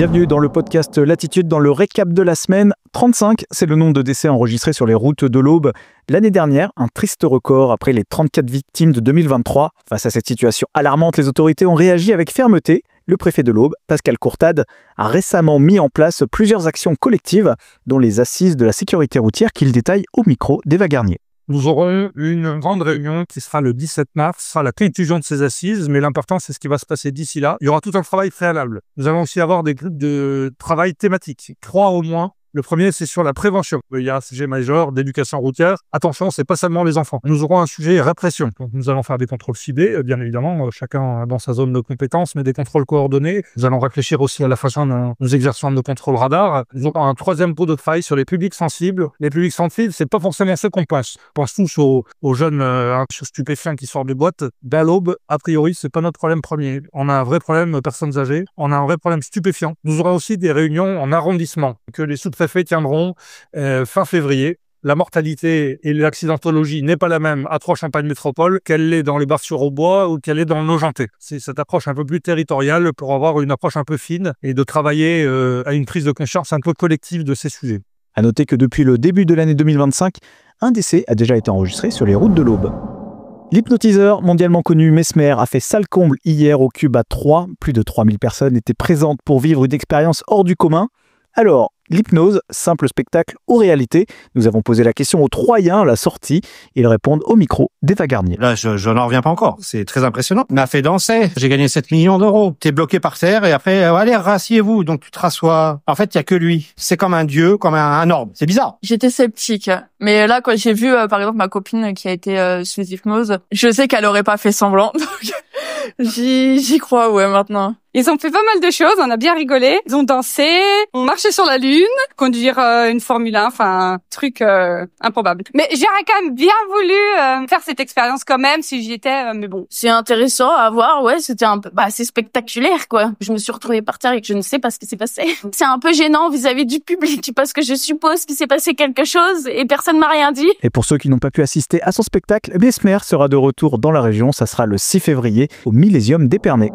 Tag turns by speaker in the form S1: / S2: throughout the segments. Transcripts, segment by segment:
S1: Bienvenue dans le podcast Latitude, dans le récap de la semaine. 35, c'est le nombre de décès enregistrés sur les routes de l'Aube. L'année dernière, un triste record après les 34 victimes de 2023. Face à cette situation alarmante, les autorités ont réagi avec fermeté. Le préfet de l'Aube, Pascal Courtade, a récemment mis en place plusieurs actions collectives, dont les assises de la sécurité routière qu'il détaille au micro d'Eva Garnier.
S2: Nous aurons une grande réunion qui sera le 17 mars, ce sera la conclusion de ces assises, mais l'important c'est ce qui va se passer d'ici là. Il y aura tout un travail préalable. Nous allons aussi avoir des groupes de travail thématiques, 3 au moins. Le premier, c'est sur la prévention. Il y a un sujet majeur d'éducation routière. Attention, c'est pas seulement les enfants. Nous aurons un sujet répression. Donc, nous allons faire des contrôles ciblés, bien évidemment, chacun dans sa zone de compétence, mais des contrôles coordonnés. Nous allons réfléchir aussi à la façon dont nous exerçons nos contrôles radars. Nous aurons un troisième pot de travail sur les publics sensibles. Les publics sensibles, c'est pas forcément ceux qu'on pense. On pense tous aux jeunes stupéfiants qui sortent des boîtes. À l'Aube, a priori, c'est pas notre problème premier. On a un vrai problème personnes âgées. On a un vrai problème stupéfiant. Nous aurons aussi des réunions en arrondissement que les sous-préfets tiendront fin février. La mortalité et l'accidentologie n'est pas la même à Troyes-Champagne Métropole qu'elle l'est dans les Bar-sur-Aubois ou qu'elle est dans le Nogentais. C'est cette approche un peu plus territoriale pour avoir une approche un peu fine et de travailler à une prise de conscience un peu collective de ces sujets.
S1: À noter que depuis le début de l'année 2025, un décès a déjà été enregistré sur les routes de l'Aube. L'hypnotiseur mondialement connu Mesmer a fait sale comble hier au Cuba 3. Plus de 3000 personnes étaient présentes pour vivre une expérience hors du commun. Alors, l'hypnose, simple spectacle ou réalité? Nous avons posé la question aux Troyens à la sortie. Ils répondent au micro d'Eva Garnier.
S3: Là, je n'en reviens pas encore. C'est très impressionnant. Il m'a fait danser. J'ai gagné 7 millions d'euros. T'es bloqué par terre et après, allez, rassiez-vous. Donc, tu te rassois. En fait, il y a que lui. C'est comme un dieu, comme un ordre. C'est bizarre.
S4: J'étais sceptique. Mais là, quand j'ai vu, par exemple, ma copine qui a été sous hypnose, je sais qu'elle aurait pas fait semblant. Donc, j'y crois, ouais, maintenant.
S5: Ils ont fait pas mal de choses, on a bien rigolé. Ils ont dansé, on marchait sur la Lune, conduire une Formule 1, enfin, un truc improbable. Mais j'aurais quand même bien voulu faire cette expérience quand même si j'y étais, mais bon.
S4: C'est intéressant à voir, ouais, c'était un peu, c'est spectaculaire, quoi. Je me suis retrouvée par terre et que je ne sais pas ce qui s'est passé. C'est un peu gênant vis-à-vis du public parce que je suppose qu'il s'est passé quelque chose et personne m'a rien dit.
S1: Et pour ceux qui n'ont pas pu assister à son spectacle, Mesmer sera de retour dans la région, ça sera le 6 février au Millésium d'Épernay.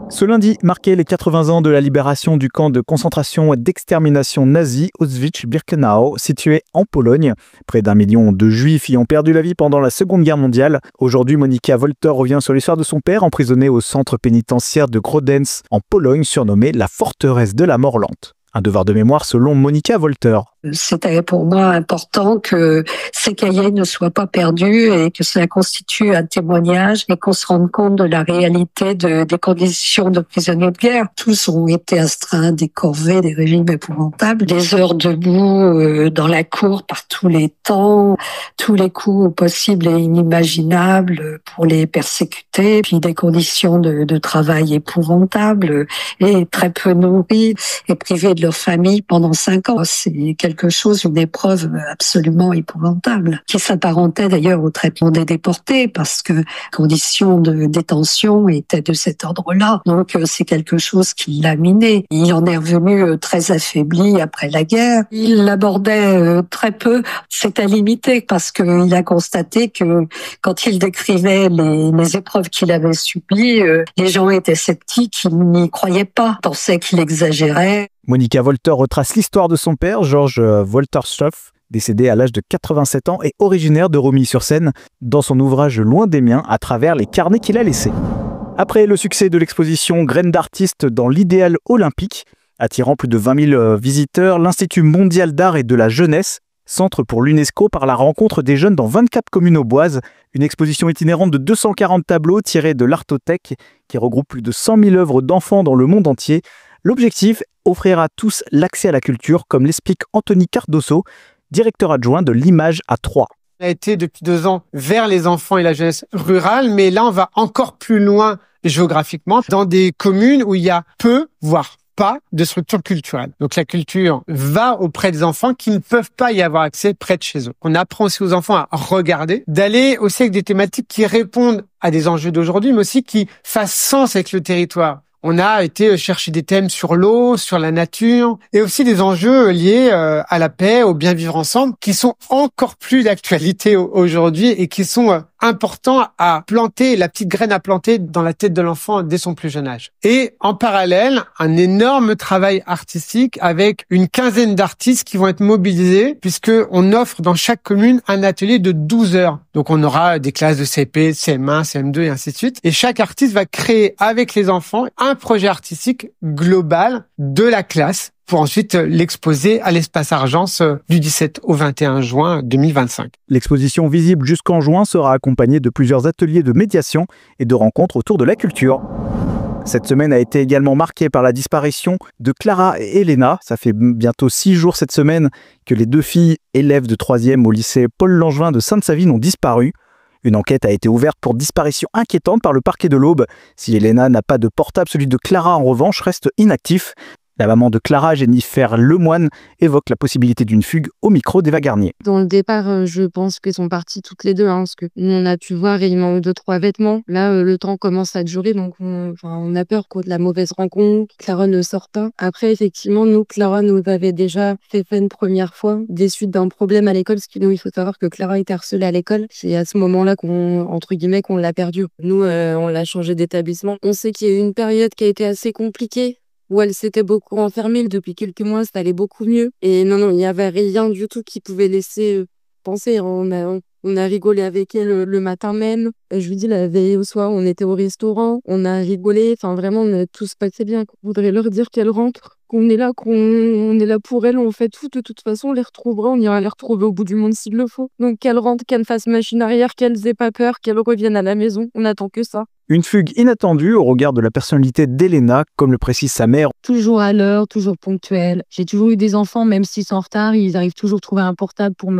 S1: Ce lundi marquait les 80 ans de la libération du camp de concentration et d'extermination nazi Auschwitz-Birkenau, situé en Pologne. Près d'1 million de Juifs y ont perdu la vie pendant la Seconde Guerre mondiale. Aujourd'hui, Monika Wolter revient sur l'histoire de son père, emprisonné au centre pénitentiaire de Grodens, en Pologne, surnommé la forteresse de la mort lente. Un devoir de mémoire selon Monika Wolter.
S6: C'était pour moi important que ces cahiers ne soient pas perdus et que cela constitue un témoignage et qu'on se rende compte de la réalité des conditions de prisonniers de guerre. Tous ont été astreints à des corvées, des régimes épouvantables, des heures debout dans la cour par tous les temps, tous les coups possibles et inimaginables pour les persécuter, puis des conditions de travail épouvantables et très peu nourris et privés de leur famille pendant 5 ans. C'est quelque chose, une épreuve absolument épouvantable, qui s'apparentait d'ailleurs au traitement des déportés, parce que les conditions de détention étaient de cet ordre-là. Donc c'est quelque chose qui l'a miné. Il en est revenu très affaibli après la guerre. Il l'abordait très peu, c'était limité, parce qu'il a constaté que quand il décrivait les épreuves qu'il avait subies, les gens étaient sceptiques, ils n'y croyaient pas, pensaient qu'il exagérait.
S1: Monika Wolter retrace l'histoire de son père, Georges Wolterstorff, décédé à l'âge de 87 ans et originaire de Romilly-sur-Seine, dans son ouvrage Loin des miens, à travers les carnets qu'il a laissés. Après le succès de l'exposition Graines d'artistes dans l'idéal olympique, attirant plus de 20 000 visiteurs, l'Institut mondial d'art et de la jeunesse centre pour l'UNESCO par la rencontre des jeunes dans 24 communes auboises, une exposition itinérante de 240 tableaux tirés de l'Artothèque qui regroupe plus de 100 000 œuvres d'enfants dans le monde entier. L'objectif, offrir à tous l'accès à la culture, comme l'explique Anthony Cardoso, directeur adjoint de l'image à Troyes.
S7: On a été depuis 2 ans vers les enfants et la jeunesse rurale, mais là on va encore plus loin géographiquement, dans des communes où il y a peu, voire pas de structure culturelle. Donc la culture va auprès des enfants qui ne peuvent pas y avoir accès près de chez eux. On apprend aussi aux enfants à regarder, d'aller aussi avec des thématiques qui répondent à des enjeux d'aujourd'hui, mais aussi qui fassent sens avec le territoire. On a été chercher des thèmes sur l'eau, sur la nature, et aussi des enjeux liés à la paix, au bien vivre ensemble, qui sont encore plus d'actualité aujourd'hui et qui sont importants à planter, la petite graine à planter dans la tête de l'enfant dès son plus jeune âge. Et en parallèle, un énorme travail artistique avec une quinzaine d'artistes qui vont être mobilisés, puisque on offre dans chaque commune un atelier de 12 heures. Donc on aura des classes de CP, CM1, CM2 et ainsi de suite. Et chaque artiste va créer avec les enfants un projet artistique global de la classe pour ensuite l'exposer à l'Espace Argence du 17 au 21 juin 2025.
S1: L'exposition visible jusqu'en juin sera accompagnée de plusieurs ateliers de médiation et de rencontres autour de la culture. Cette semaine a été également marquée par la disparition de Clara et Elena. Ça fait bientôt 6 jours cette semaine que les 2 filles, élèves de 3e au lycée Paul Langevin de Sainte-Savine, ont disparu. Une enquête a été ouverte pour disparition inquiétante par le parquet de l'Aube. Si Elena n'a pas de portable, celui de Clara en revanche reste inactif. La maman de Clara, Jennifer Lemoine, évoque la possibilité d'une fugue au micro d'Eva Garnier.
S8: Dans le départ, je pense qu'elles sont parties toutes les deux, parce que nous, on a pu voir, il manque 2-3 vêtements. Là, le temps commence à durer, donc on a peur de la mauvaise rencontre. Clara ne sort pas. Après, effectivement, Clara nous avait déjà fait une première fois des suites d'un problème à l'école, parce que nous, il faut savoir que Clara était harcelée à l'école. C'est à ce moment-là qu'on l'a perdue. Nous, on l'a changé d'établissement. On sait qu'il y a eu une période qui a été assez compliquée, où elle s'était beaucoup enfermée. Depuis quelques mois, ça allait beaucoup mieux. Et non, il n'y avait rien du tout qui pouvait laisser penser. On a rigolé avec elle le matin même. Je lui dis, la veille au soir, on était au restaurant, on a rigolé. Enfin, vraiment, tout se passait bien. On voudrait leur dire qu'elle rentre, qu'on est là pour elle. On fait tout. De toute façon, on les retrouvera. On ira les retrouver au bout du monde s'il le faut. Donc, qu'elle rentre, qu'elle fasse machine arrière, qu'elle n'ait pas peur, qu'elle revienne à la maison. On n'attend que ça.
S1: Une fugue inattendue au regard de la personnalité d'Elena, comme le précise sa mère.
S8: Toujours à l'heure, toujours ponctuelle. J'ai toujours eu des enfants, même s'ils sont en retard, ils arrivent toujours à trouver un portable pour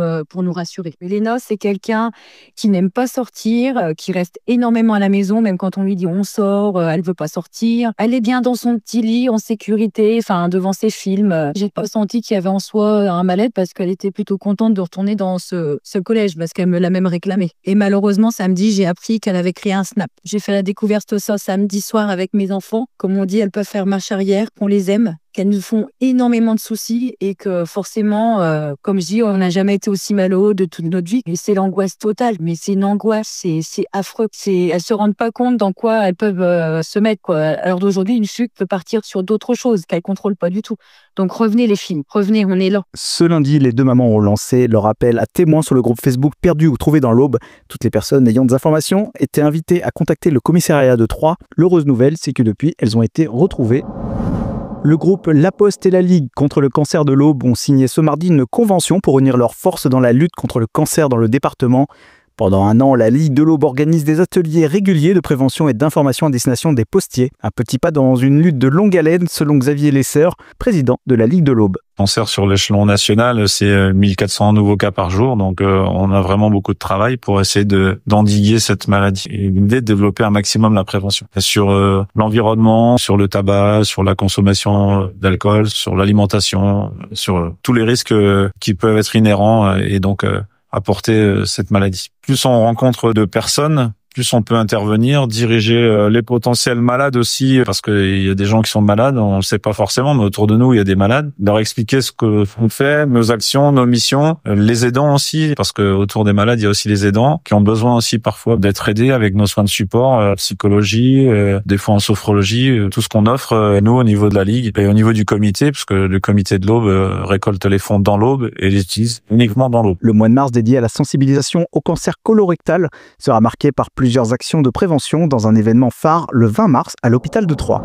S8: nous rassurer. Elena, c'est quelqu'un qui n'aime pas sortir, qui reste énormément à la maison, même quand on lui dit on sort, elle veut pas sortir. Elle est bien dans son petit lit, en sécurité, devant ses films. J'ai pas senti qu'il y avait en soi un mal-être parce qu'elle était plutôt contente de retourner dans ce collège parce qu'elle me l'a même réclamé. Et malheureusement, samedi, j'ai appris qu'elle avait créé un Snap. J'ai fait la découverte ça samedi soir avec mes enfants. Comme on dit, elles peuvent faire marche arrière, qu'on les aime, qu'elles nous font énormément de soucis et que forcément, comme je dis, on n'a jamais été aussi malheureux de toute notre vie. Et c'est l'angoisse totale, mais c'est une angoisse, c'est affreux. Elles se rendent pas compte dans quoi elles peuvent se mettre, quoi. Alors d'aujourd'hui, une fugue peut partir sur d'autres choses qu'elles contrôlent pas du tout. Donc revenez les filles, revenez, on est là.
S1: Ce lundi, les 2 mamans ont lancé leur appel à témoins sur le groupe Facebook Perdu ou Trouvé dans l'Aube. Toutes les personnes ayant des informations étaient invitées à contacter le commissariat de Troyes. L'heureuse nouvelle, c'est que depuis, elles ont été retrouvées. Le groupe La Poste et la Ligue contre le cancer de l'Aube ont signé ce mardi une convention pour unir leurs forces dans la lutte contre le cancer dans le département. Pendant 1 an, la Ligue de l'Aube organise des ateliers réguliers de prévention et d'information à destination des postiers. Un petit pas dans une lutte de longue haleine, selon Xavier Lesseur, président de la Ligue de l'Aube.
S9: Cancer sur l'échelon national, c'est 1400 nouveaux cas par jour, donc on a vraiment beaucoup de travail pour essayer d'endiguer cette maladie. Et l'idée est de développer un maximum la prévention sur l'environnement, sur le tabac, sur la consommation d'alcool, sur l'alimentation, sur tous les risques qui peuvent être inhérents et donc apporter cette maladie. Plus on rencontre de personnes, plus on peut intervenir, diriger les potentiels malades aussi, parce qu'il y a des gens qui sont malades, on le sait pas forcément, mais autour de nous, il y a des malades. Leur expliquer ce que on fait, nos actions, nos missions, les aidants aussi, parce que autour des malades, il y a aussi les aidants qui ont besoin aussi parfois d'être aidés avec nos soins de support, psychologie, des fois en sophrologie, tout ce qu'on offre, nous, au niveau de la Ligue et au niveau du comité, parce que le comité de l'Aube récolte les fonds dans l'Aube et les utilise uniquement dans l'Aube.
S1: Le mois de mars dédié à la sensibilisation au cancer colorectal sera marqué par plusieurs actions de prévention dans un événement phare le 20 mars à l'hôpital de Troyes.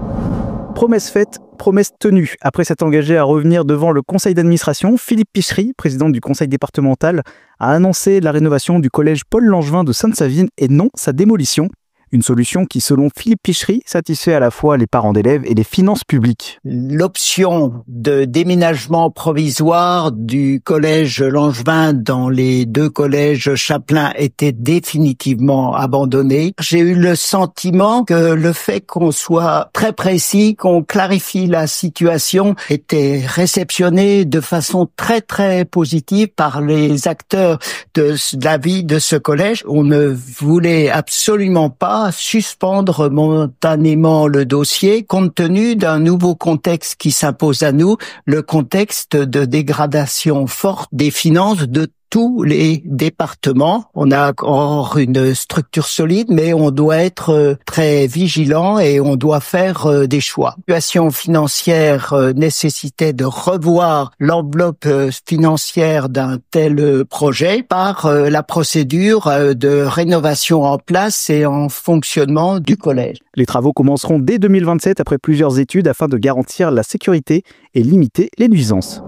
S1: Promesse faite, promesse tenue. Après s'être engagé à revenir devant le conseil d'administration, Philippe Pichery, président du conseil départemental, a annoncé la rénovation du collège Paul Langevin de Sainte-Savine et non sa démolition. Une solution qui, selon Philippe Pichery, satisfait à la fois les parents d'élèves et les finances publiques.
S10: L'option de déménagement provisoire du collège Langevin dans les 2 collèges Chapelain était définitivement abandonnée. J'ai eu le sentiment que le fait qu'on soit très précis, qu'on clarifie la situation, était réceptionné de façon très très positive par les acteurs de la vie de ce collège. On ne voulait absolument pas doit suspendre momentanément le dossier compte tenu d'un nouveau contexte qui s'impose à nous, le contexte de dégradation forte des finances de tous les départements. On a encore une structure solide, mais on doit être très vigilant et on doit faire des choix. La situation financière nécessitait de revoir l'enveloppe financière d'un tel projet par la procédure de rénovation en place et en fonctionnement du collège.
S1: Les travaux commenceront dès 2027 après plusieurs études afin de garantir la sécurité et limiter les nuisances.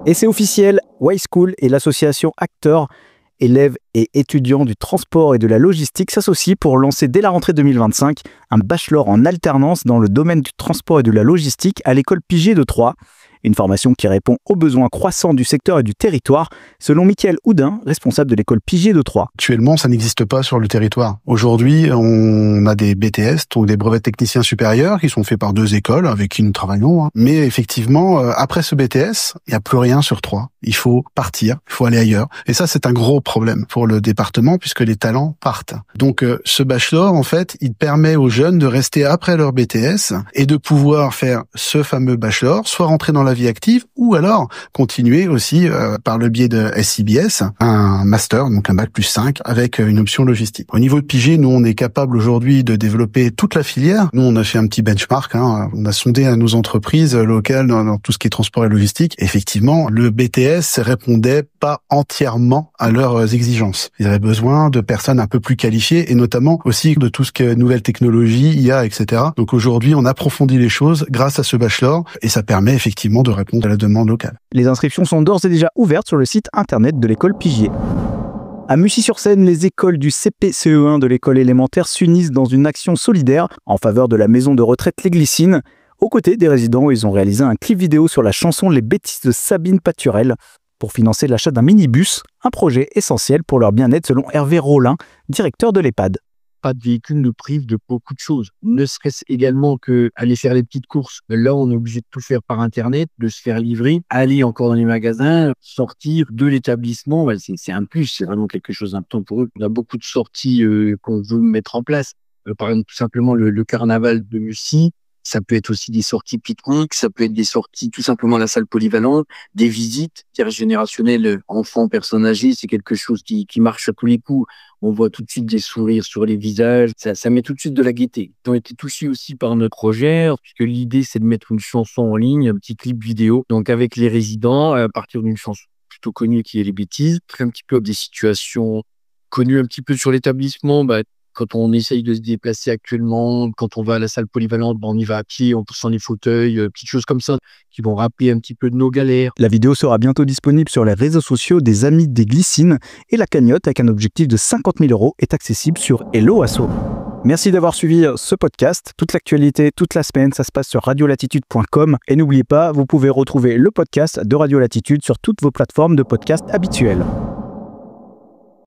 S1: Et c'est officiel, Y-School et l'association Acteurs, élèves et étudiants du transport et de la logistique s'associent pour lancer dès la rentrée 2025 un bachelor en alternance dans le domaine du transport et de la logistique à l'école Piget de Troyes. Une formation qui répond aux besoins croissants du secteur et du territoire, selon Mickaël Houdin, responsable de l'école Piget de Troyes.
S11: Actuellement, ça n'existe pas sur le territoire. Aujourd'hui, on a des BTS, donc des brevets techniciens supérieurs, qui sont faits par 2 écoles avec qui nous travaillons. Mais effectivement, après ce BTS, il n'y a plus rien sur Troyes. Il faut partir, il faut aller ailleurs. Et ça, c'est un gros problème pour le département puisque les talents partent. Donc, ce bachelor, en fait, il permet aux jeunes de rester après leur BTS et de pouvoir faire ce fameux bachelor, soit rentrer dans la vie active ou alors continuer aussi par le biais de SIBS, un master, donc un bac plus 5 avec une option logistique. Au niveau de Piget, nous, on est capable aujourd'hui de développer toute la filière. Nous, on a fait un petit benchmark, on a sondé à nos entreprises locales dans tout ce qui est transport et logistique. Effectivement, le BTS répondait pas entièrement à leurs exigences. Ils avaient besoin de personnes un peu plus qualifiées et notamment aussi de tout ce qui est nouvelles technologies, IA, etc. Donc aujourd'hui, on approfondit les choses grâce à ce bachelor et ça permet effectivement de répondre à la demande locale.
S1: Les inscriptions sont d'ores et déjà ouvertes sur le site internet de l'école Piget. À Mussy-sur-Seine, les écoles du CP-CE1 de l'école élémentaire s'unissent dans une action solidaire en faveur de la maison de retraite Les Glycines. Aux côtés des résidents, ils ont réalisé un clip vidéo sur la chanson Les bêtises de Sabine Paturel pour financer l'achat d'un minibus, un projet essentiel pour leur bien-être selon Hervé Rollin, directeur de l'EHPAD.
S12: Pas de véhicule nous prive de beaucoup de choses. Ne serait-ce également que aller faire les petites courses. Là, on est obligé de tout faire par Internet, de se faire livrer, aller encore dans les magasins, sortir de l'établissement. C'est un plus, c'est vraiment quelque chose d'important pour eux. On a beaucoup de sorties qu'on veut mettre en place. Par exemple, tout simplement le carnaval de Mussy. Ça peut être aussi des sorties pique-nique, ça peut être des sorties tout simplement à la salle polyvalente, des visites intergénérationnelles, enfants, personnes âgées, c'est quelque chose qui marche à tous les coups. On voit tout de suite des sourires sur les visages, ça met tout de suite de la gaieté. Ils ont été touchés aussi par notre projet, puisque l'idée c'est de mettre une chanson en ligne, un petit clip vidéo, donc avec les résidents, à partir d'une chanson plutôt connue qui est Les Bêtises, un petit peu des situations connues un petit peu sur l'établissement, quand on essaye de se déplacer actuellement, quand on va à la salle polyvalente, on y va à pied, on pousse dans les fauteuils, petites choses comme ça qui vont rappeler un petit peu de nos galères.
S1: La vidéo sera bientôt disponible sur les réseaux sociaux des Amis des Glycines et la cagnotte avec un objectif de 50 000 € est accessible sur Hello Asso. Merci d'avoir suivi ce podcast. Toute l'actualité, toute la semaine, ça se passe sur radiolatitude.com. Et n'oubliez pas, vous pouvez retrouver le podcast de Radio Latitude sur toutes vos plateformes de podcast habituelles.